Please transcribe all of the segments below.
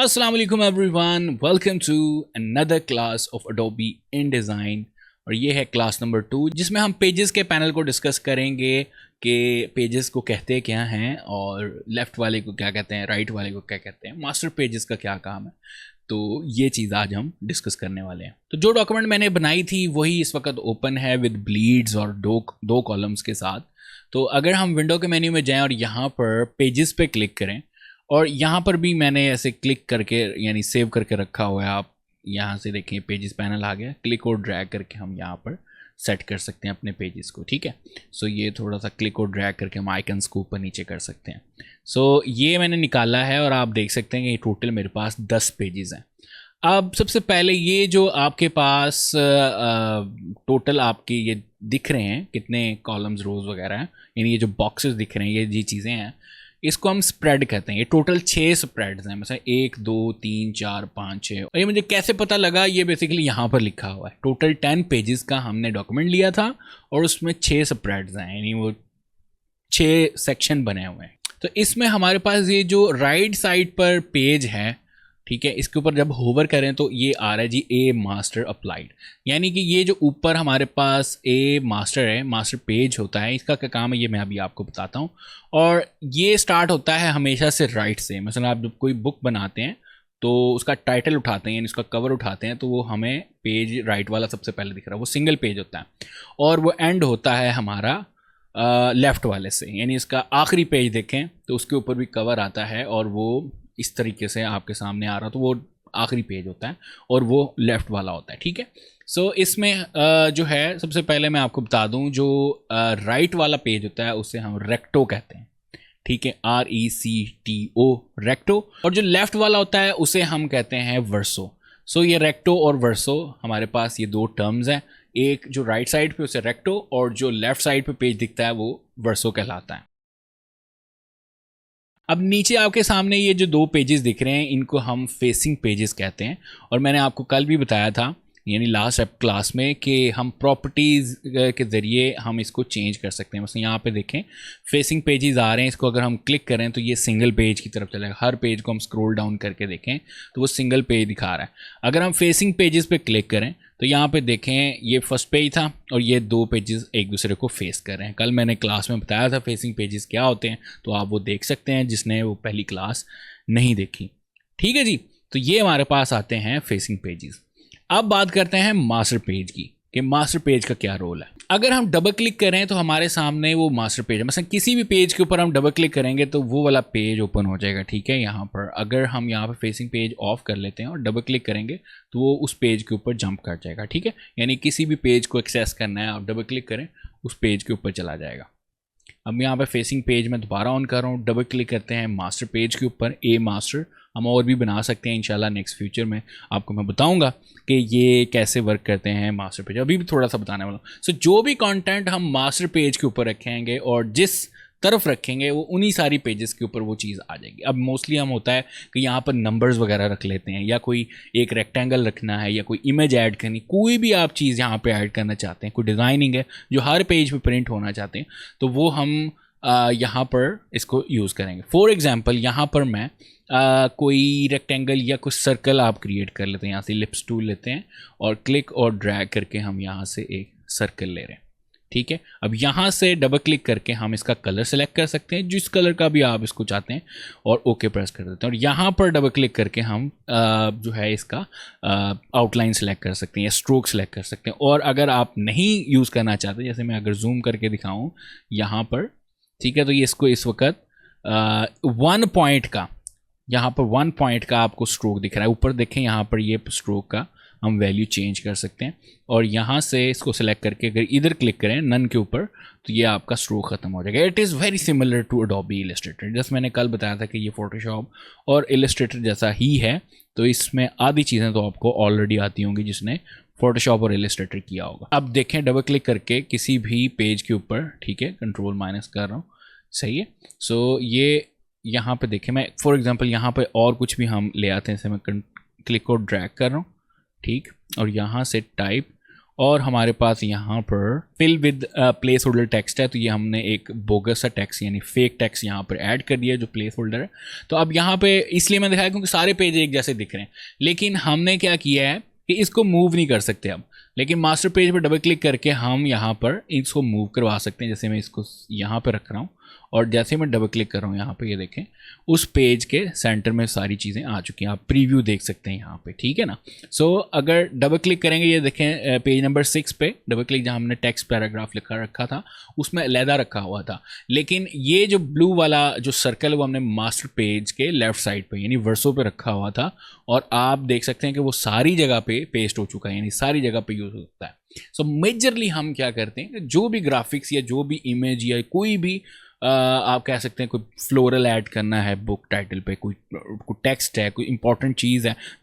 अस्सलाम वालेकुम everyone, welcome to another class of Adobe InDesign। और ये है क्लास नंबर 2 जिसमें हम पेजेस के पैनल को डिस्कस करेंगे कि पेजेस को कहते क्या हैं और लेफ़्ट वाले को क्या कहते हैं, राइट वाले को क्या कहते हैं, मास्टर पेजेस का क्या काम है। तो ये चीज़ आज हम डिस्कस करने वाले हैं। तो जो डॉक्यूमेंट मैंने बनाई थी वही इस वक्त ओपन है विद ब्लीड्स और दो कॉलम्स के साथ। तो अगर हम विंडो के मेन्यू में जाएं और यहाँ पर पेजेस पे क्लिक करें और यहाँ पर भी मैंने ऐसे क्लिक करके यानी सेव करके रखा हुआ है। आप यहाँ से देखें पेजेस पैनल आ गया, क्लिक और ड्रैग करके हम यहाँ पर सेट कर सकते हैं अपने पेजेस को। ठीक है, सो ये थोड़ा सा क्लिक और ड्रैग करके हम आइकन्स को ऊपर नीचे कर सकते हैं। सो ये मैंने निकाला है और आप देख सकते हैं कि टोटल मेरे पास 10 पेजेस हैं। अब सबसे पहले ये जो आपके पास टोटल आपके ये दिख रहे हैं कितने कॉलम्स रोज वगैरह हैं, यानी ये जो बॉक्सेस दिख रहे हैं ये चीज़ें हैं, इसको हम स्प्रेड कहते हैं। ये टोटल 6 स्प्रेड्स हैं, मतलब 1 2 3 4 5 6। और ये मुझे कैसे पता लगा, ये बेसिकली यहाँ पर लिखा हुआ है। टोटल 10 पेजेस का हमने डॉक्यूमेंट लिया था और उसमें 6 स्प्रेड्स हैं, यानी वो 6 सेक्शन बने हुए हैं। तो इसमें हमारे पास ये जो राइट साइड पर पेज है, ठीक है, इसके ऊपर जब होवर करें तो ये आ रहा है जी ए मास्टर अप्लाइड, यानी कि ये जो ऊपर हमारे पास ए मास्टर है, मास्टर पेज होता है, इसका क्या काम है ये मैं अभी आपको बताता हूँ। और ये स्टार्ट होता है हमेशा से राइट से। मतलब आप जब कोई बुक बनाते हैं तो उसका टाइटल उठाते हैं यानी उसका कवर उठाते हैं तो वो हमें पेज राइट वाला सबसे पहले दिख रहा है, वो सिंगल पेज होता है। और वो एंड होता है हमारा लेफ़्ट वाले से, यानी इसका आखिरी पेज देखें तो उसके ऊपर भी कवर आता है और वो इस तरीके से आपके सामने आ रहा, तो वो आखिरी पेज होता है और वो लेफ़्ट वाला होता है। ठीक है, सो इसमें जो है सबसे पहले मैं आपको बता दूं, जो राइट वाला पेज होता है उसे हम रेक्टो कहते हैं। ठीक है, RECTO रेक्टो। और जो लेफ़्ट वाला होता है उसे हम कहते हैं वर्सो। सो ये रेक्टो और वर्सो हमारे पास ये दो टर्म्स हैं। एक जो राइट साइड पे उसे रेक्टो और जो लेफ़्ट साइड पे पेज दिखता है वो वर्सो कहलाता है। अब नीचे आपके सामने ये जो 2 पेजेस दिख रहे हैं इनको हम फेसिंग पेजेस कहते हैं। और मैंने आपको कल भी बताया था यानी लास्ट क्लास में कि हम प्रॉपर्टीज़ के ज़रिए हम इसको चेंज कर सकते हैं। मतलब यहाँ पे देखें फेसिंग पेजेस आ रहे हैं, इसको अगर हम क्लिक करें तो ये सिंगल पेज की तरफ चलेगा। हर पेज को हम स्क्रॉल डाउन करके देखें तो वो सिंगल पेज दिखा रहा है। अगर हम फेसिंग पेजेस पे क्लिक करें तो यहाँ पे देखें ये फर्स्ट पेज था और ये 2 पेजेस एक दूसरे को फेस कर रहे हैं। कल मैंने क्लास में बताया था फेसिंग पेजेस क्या होते हैं, तो आप वो देख सकते हैं जिसने वो पहली क्लास नहीं देखी। ठीक है जी, तो ये हमारे पास आते हैं फेसिंग पेजेस। अब बात करते हैं मास्टर पेज की कि मास्टर पेज का क्या रोल है। अगर हम डबल क्लिक करें तो हमारे सामने वो मास्टर पेज है। मतलब किसी भी पेज के ऊपर हम डबल क्लिक करेंगे तो वो वाला पेज ओपन हो जाएगा। ठीक है, यहाँ पर अगर हम यहाँ पर फेसिंग पेज ऑफ कर लेते हैं और डबल क्लिक करेंगे तो वो उस पेज के ऊपर जंप कर जाएगा। ठीक है, यानी किसी भी पेज को एक्सेस करना है आप डबल क्लिक करें उस पेज के ऊपर चला जाएगा। अब यहाँ पर फेसिंग पेज में दोबारा ऑन कर रहा हूँ, डबल क्लिक करते हैं मास्टर पेज के ऊपर, ए मास्टर। हम और भी बना सकते हैं इंशाल्लाह, नेक्स्ट फ्यूचर में आपको मैं बताऊंगा कि ये कैसे वर्क करते हैं मास्टर पेज। अभी भी थोड़ा सा बताने वाला हूँ। सो जो भी कंटेंट हम मास्टर पेज के ऊपर रखेंगे और जिस तरफ रखेंगे वो उन्हीं सारी पेजेस के ऊपर वो चीज़ आ जाएगी। अब मोस्टली हम होता है कि यहाँ पर नंबर्स वगैरह रख लेते हैं या कोई एक रेक्टेंगल रखना है या कोई इमेज ऐड करनी, कोई भी आप चीज़ यहाँ पे ऐड करना चाहते हैं, कोई डिज़ाइनिंग है जो हर पेज पे प्रिंट होना चाहते हैं, तो वो हम यहाँ पर इसको यूज़ करेंगे। फॉर एग्जांपल यहाँ पर मैं कोई रेक्टेंगल या कुछ सर्कल आप क्रिएट कर लेते हैं। यहाँ से लिप्स टूल लेते हैं और क्लिक और ड्रैग करके हम यहाँ से एक सर्कल ले रहे हैं। ठीक है, अब यहाँ से डबल क्लिक करके हम इसका कलर सेलेक्ट कर सकते हैं, जिस कलर का भी आप इसको चाहते हैं, और ओके प्रेस कर देते हैं। और यहाँ पर डबल क्लिक करके हम जो है इसका आउटलाइन सेलेक्ट कर सकते हैं या स्ट्रोक सेलेक्ट कर सकते हैं। और अगर आप नहीं यूज़ करना चाहते, जैसे मैं अगर जूम करके दिखाऊँ यहाँ पर, ठीक है, तो ये इसको इस वक्त 1 पॉइंट का, यहाँ पर 1 पॉइंट का आपको स्ट्रोक दिख रहा है। ऊपर देखें यहाँ पर ये स्ट्रोक का हम वैल्यू चेंज कर सकते हैं और यहाँ से इसको सेलेक्ट करके अगर इधर क्लिक करें नन के ऊपर तो ये आपका स्ट्रोक ख़त्म हो जाएगा। It is very similar to Adobe Illustrator. जैसे मैंने कल बताया था कि ये फोटोशॉप और इलस्ट्रेटर जैसा ही है, तो इसमें आधी चीज़ें तो आपको ऑलरेडी आती होंगी जिसने फोटोशॉप और इलस्ट्रेटर किया होगा। अब देखें डबल क्लिक करके किसी भी पेज के ऊपर, ठीक है, कंट्रोल माइनस कर रहा हूँ, सही है। सो ये यहाँ पे देखें, मैं फॉर एग्जांपल यहाँ पे और कुछ भी हम ले आते हैं, जैसे मैं क्लिक और ड्रैग कर रहा हूँ, ठीक, और यहाँ से टाइप और हमारे पास यहाँ पर fill with placeholder text है, तो ये हमने एक बोगस सा टेक्स्ट यानी फेक टेक्स्ट यहाँ पर ऐड कर दिया जो प्लेस होल्डर है। तो अब यहाँ पे इसलिए मैंने दिखाया क्योंकि सारे पेज एक जैसे दिख रहे हैं, लेकिन हमने क्या किया है कि इसको मूव नहीं कर सकते अब, लेकिन मास्टर पेज पर डबल क्लिक करके हम यहाँ पर इसको मूव करवा सकते हैं। जैसे मैं इसको यहाँ पर रख रहा हूँ और जैसे मैं डबल क्लिक कर रहा हूँ यहाँ पे, ये देखें उस पेज के सेंटर में सारी चीज़ें आ चुकी हैं, आप प्रीव्यू देख सकते हैं यहाँ पे, ठीक है ना। सो अगर डबल क्लिक करेंगे, ये देखें पेज नंबर 6 पे डबल क्लिक, जहाँ हमने टेक्स्ट पैराग्राफ लिखा रखा था उसमें अलहदा रखा हुआ था, लेकिन ये जो ब्लू वाला जो सर्कल है वो हमने मास्टर पेज के लेफ्ट साइड पे यानी वर्सों पे रखा हुआ था, और आप देख सकते हैं कि वो सारी जगह पे पेस्ट हो चुका है, यानी सारी जगह पे यूज़ हो सकता है। सो मेजरली हम क्या करते हैं, जो भी ग्राफिक्स या जो भी इमेज या कोई भी आप कह सकते हैं कोई फ्लोरल ऐड करना है बुक टाइटल पे, कोई टेक्स्ट है, कोई इंपॉर्टेंट चीज़ है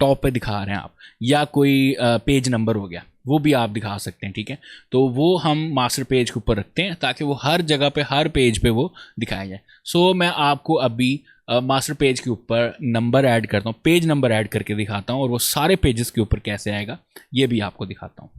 टॉप पे दिखा रहे हैं आप, या कोई पेज नंबर हो गया वो भी आप दिखा सकते हैं, ठीक है। तो वो हम मास्टर पेज के ऊपर रखते हैं ताकि वो हर जगह पे हर पेज पे वो दिखाया जाए। सो मैं आपको अभी मास्टर पेज के ऊपर नंबर ऐड करता हूँ, पेज नंबर ऐड करके दिखाता हूँ, और वो सारे पेजेस के ऊपर कैसे आएगा ये भी आपको दिखाता हूँ।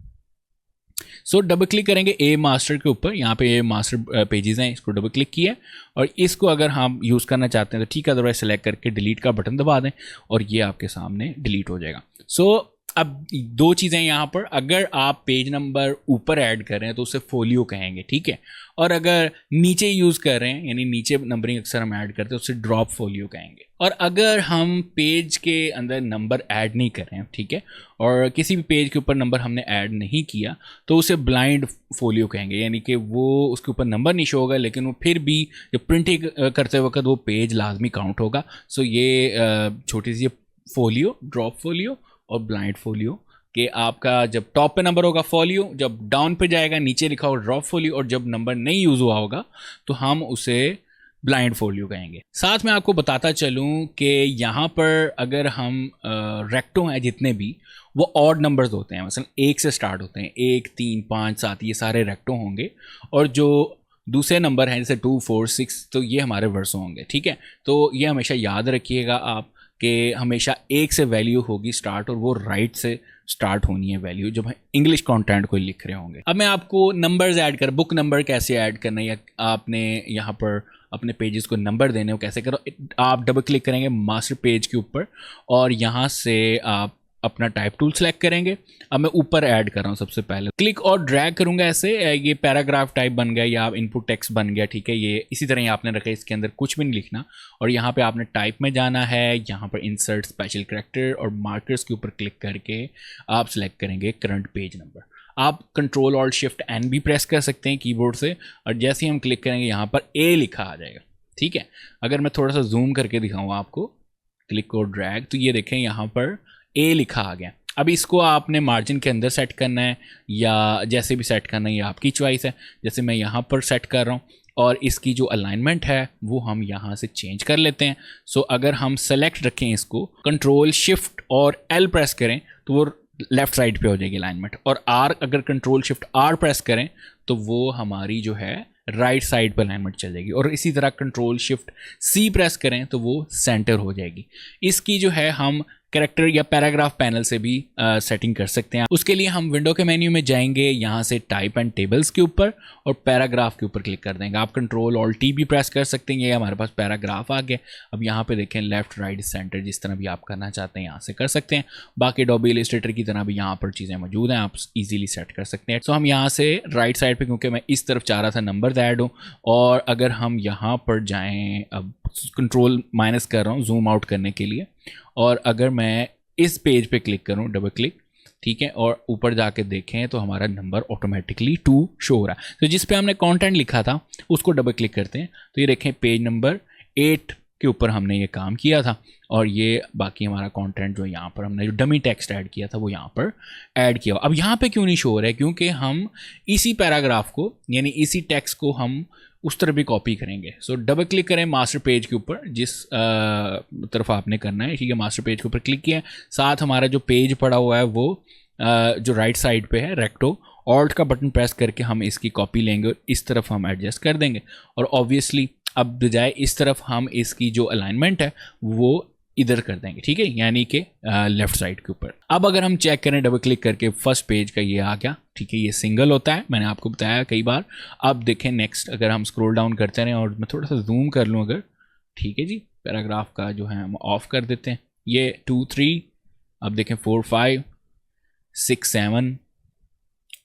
सो डबल क्लिक करेंगे ए मास्टर के ऊपर, यहाँ पे ए मास्टर पेजेस हैं, इसको डबल क्लिक किया और इसको अगर हम यूज़ करना चाहते हैं तो ठीक है, अदरवाइज सेलेक्ट करके डिलीट का बटन दबा दें और ये आपके सामने डिलीट हो जाएगा। सो अब दो चीज़ें यहाँ पर, अगर आप पेज नंबर ऊपर ऐड कर रहे हैं तो उसे फोलियो कहेंगे, ठीक है, और अगर नीचे यूज़ कर रहे हैं यानी नीचे नंबरिंग अक्सर हम ऐड करते हैं उसे ड्रॉप फोलियो कहेंगे। और अगर हम पेज के अंदर नंबर ऐड नहीं कर रहे हैं, ठीक है, और किसी भी पेज के ऊपर नंबर हमने ऐड नहीं किया तो उसे ब्लाइंड फोलियो कहेंगे, यानी कि वो उसके ऊपर नंबर नहीं शो होगा लेकिन वो फिर भी जब प्रिंटिंग करते वक्त वो पेज लाजमी काउंट होगा। सो ये छोटी सी फोलियो, ड्रॉप फोलियो और ब्लाइंड फोलियो कि आपका जब टॉप पे नंबर होगा फोलियो, जब डाउन पे जाएगा नीचे लिखा होगा ड्रॉप फोलियो, और जब नंबर नहीं यूज़ हुआ होगा तो हम उसे ब्लाइंड फोलियो कहेंगे। साथ में आपको बताता चलूं कि यहाँ पर अगर हम रेक्टो हैं जितने भी वो ऑड नंबर्स होते हैं, मतलब 1 से स्टार्ट होते हैं, 1, 3, 5, 7 ये सारे रेक्टो होंगे, और जो दूसरे नंबर हैं जैसे 2, 4, 6 तो ये हमारे वर्सों होंगे, ठीक है। तो ये हमेशा याद रखिएगा आप कि हमेशा 1 से वैल्यू होगी स्टार्ट और वो राइट से स्टार्ट होनी है वैल्यू जब हम इंग्लिश कंटेंट को लिख रहे होंगे। अब मैं आपको नंबर्स ऐड कर, बुक नंबर कैसे ऐड करना है या आपने यहाँ पर अपने पेजेस को नंबर देने हो कैसे करो, आप डबल क्लिक करेंगे मास्टर पेज के ऊपर और यहाँ से आप अपना टाइप टूल सेलेक्ट करेंगे। अब मैं ऊपर ऐड कर रहा हूँ, सबसे पहले क्लिक और ड्रैग करूँगा ऐसे, ये पैराग्राफ टाइप बन गया या इनपुट टेक्स्ट बन गया, ठीक है। ये इसी तरह ही आपने रखा है, इसके अंदर कुछ भी नहीं लिखना, और यहाँ पे आपने टाइप में जाना है, यहाँ पर इंसर्ट स्पेशल कैरेक्टर और मार्कर्स के ऊपर क्लिक करके आप सिलेक्ट करेंगे करंट पेज नंबर। आप कंट्रोल ऑल्ट शिफ्ट एन भी प्रेस कर सकते हैं कीबोर्ड से, और जैसे ही हम क्लिक करेंगे यहाँ पर ए लिखा आ जाएगा, ठीक है। अगर मैं थोड़ा सा जूम करके दिखाऊँ आपको, क्लिक और ड्रैग, तो ये देखें यहाँ पर ए लिखा आ गया। अब इसको आपने मार्जिन के अंदर सेट करना है या जैसे भी सेट करना है ये आपकी चॉइस है। जैसे मैं यहाँ पर सेट कर रहा हूँ और इसकी जो अलाइनमेंट है वो हम यहाँ से चेंज कर लेते हैं। सो अगर हम सेलेक्ट रखें इसको, कंट्रोल शिफ्ट और एल प्रेस करें तो वो लेफ्ट साइड पे हो जाएगी अलाइनमेंट, और आर अगर कंट्रोल शिफ्ट आर प्रेस करें तो वो हमारी जो है राइट साइड पर अलाइनमेंट चल जाएगी, और इसी तरह कंट्रोल शिफ्ट सी प्रेस करें तो वो सेंटर हो जाएगी। इसकी जो है हम कैरेक्टर या पैराग्राफ पैनल से भी सेटिंग कर सकते हैं। उसके लिए हम विंडो के मेन्यू में जाएंगे, यहाँ से टाइप एंड टेबल्स के ऊपर और पैराग्राफ के ऊपर क्लिक कर देंगे। आप कंट्रोल ऑल्ट टी भी प्रेस कर सकते हैं, ये हमारे पास पैराग्राफ आ गया। अब यहाँ पे देखें लेफ्ट राइट सेंटर जिस तरह भी आप करना चाहते हैं यहाँ से कर सकते हैं। बाकी एडोबी इलस्ट्रेटर की तरह भी यहाँ पर चीज़ें मौजूद हैं, आप इजीली सेट कर सकते हैं। सो हम यहाँ से राइट साइड पे, क्योंकि मैं इस तरफ चाह रहा था नंबर ऐड हो, और अगर हम यहाँ पर जाएँ, अब कंट्रोल माइनस कर रहा हूँ जूम आउट करने के लिए, और अगर मैं इस पेज पे क्लिक करूं डबल क्लिक, ठीक है, और ऊपर जाके देखें तो हमारा नंबर ऑटोमेटिकली 2 शो हो रहा है। तो जिस पे हमने कंटेंट लिखा था उसको डबल क्लिक करते हैं तो ये देखें पेज नंबर 8 के ऊपर हमने ये काम किया था, और ये बाकी हमारा कंटेंट जो यहाँ पर हमने जो डमी टेक्स्ट ऐड किया था वो यहाँ पर ऐड किया। अब यहाँ पे क्यों नहीं शो हो रहा है, क्योंकि हम इसी पैराग्राफ को यानी इसी टेक्स्ट को हम उस तरफ भी कॉपी करेंगे। सो डबल क्लिक करें मास्टर पेज के ऊपर जिस तरफ आपने करना है, ठीक है, मास्टर पेज के ऊपर क्लिक किया, साथ हमारा जो पेज पड़ा हुआ है वो जो राइट साइड पे है रेक्टो, ऑल्ट का बटन प्रेस करके हम इसकी कॉपी लेंगे और इस तरफ हम एडजस्ट कर देंगे, और ऑब्वियसली अब बजाय इस तरफ हम इसकी जो अलाइनमेंट है वो इधर कर देंगे, ठीक है, यानी कि लेफ्ट साइड के ऊपर। अब अगर हम चेक करें डबल क्लिक करके, फर्स्ट पेज का ये आ गया, ठीक है, ये सिंगल होता है, मैंने आपको बताया कई बार। अब देखें नेक्स्ट, अगर हम स्क्रॉल डाउन करते रहें और मैं थोड़ा सा जूम कर लूँ अगर, ठीक है जी, पैराग्राफ का जो है हम ऑफ कर देते हैं, ये 2 3, अब देखें 4 5 6 7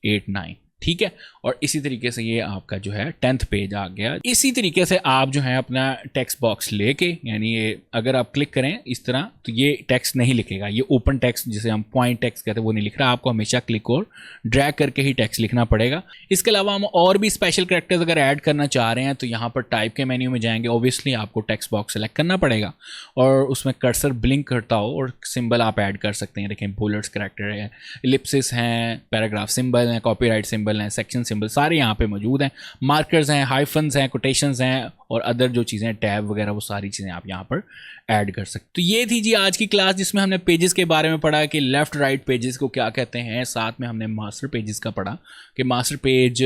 8 9, ठीक है। और इसी तरीके से ये आपका जो है 10th पेज आ गया। इसी तरीके से आप जो है अपना टेक्स्ट बॉक्स लेके, यानी ये अगर आप क्लिक करें इस तरह तो ये टेक्स्ट नहीं लिखेगा, ये ओपन टेक्स्ट जिसे हम पॉइंट टेक्स्ट कहते हैं वो नहीं लिख रहा, आपको हमेशा क्लिक और ड्रैग करके ही टेक्स्ट लिखना पड़ेगा। इसके अलावा हम और भी स्पेशल कैरेक्टर्स अगर ऐड करना चाह रहे हैं तो यहाँ पर टाइप के मेन्यू में जाएंगे, ऑब्वियसली आपको टेक्स्ट बॉक्स सेलेक्ट करना पड़ेगा और उसमें कर्सर ब्लिंक करता हो और सिंबल आप ऐड कर सकते हैं। देखें बुलेट्स कैरेक्टर है, इलिप्सिस हैं, पैराग्राफ सिंबल हैं, कॉपीराइट सिंबल हैं, सेक्शन सिंबल सारे यहाँ पे मौजूद हैं, मार्कर्स हैं, हाइफन्स हैं, कोटेशंस हैं और अदर जो चीज़ें टैब वगैरह वो सारी चीज़ें आप यहाँ पर ऐड कर सकते। तो ये थी जी आज की क्लास जिसमें हमने पेजेस के बारे में पढ़ा कि लेफ़्ट राइट पेजेस को क्या कहते हैं, साथ में हमने मास्टर पेजेस का पढ़ा कि मास्टर पेज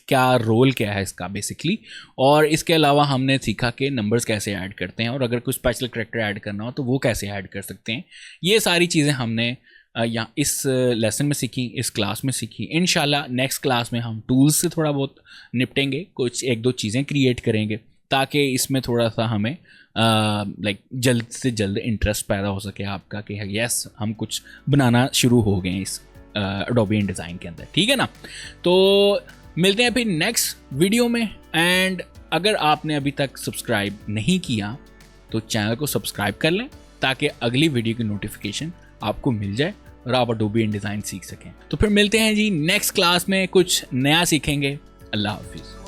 क्या रोल क्या है इसका बेसिकली, और इसके अलावा हमने सीखा कि नंबर्स कैसे ऐड करते हैं और अगर कोई स्पेशल कैरेक्टर ऐड करना हो तो वो कैसे ऐड कर सकते हैं। ये सारी चीज़ें हमने यहाँ इस लेसन में सीखी, इस क्लास में सीखी। इंशाल्लाह नेक्स्ट क्लास में हम टूल्स से थोड़ा बहुत निपटेंगे, कुछ एक दो चीज़ें क्रिएट करेंगे ताकि इसमें थोड़ा सा हमें लाइक जल्द से जल्द इंटरेस्ट पैदा हो सके आपका कि यस हम कुछ बनाना शुरू हो गए इस एडोबी इनडिज़ाइन के अंदर, ठीक है ना। तो मिलते हैं फिर नेक्स्ट वीडियो में, एंड अगर आपने अभी तक सब्सक्राइब नहीं किया तो चैनल को सब्सक्राइब कर लें ताकि अगली वीडियो की नोटिफिकेशन आपको मिल जाए और आप एडोबी इनडिज़ाइन सीख सकें। तो फिर मिलते हैं जी नेक्स्ट क्लास में, कुछ नया सीखेंगे। अल्लाह हाफिज़।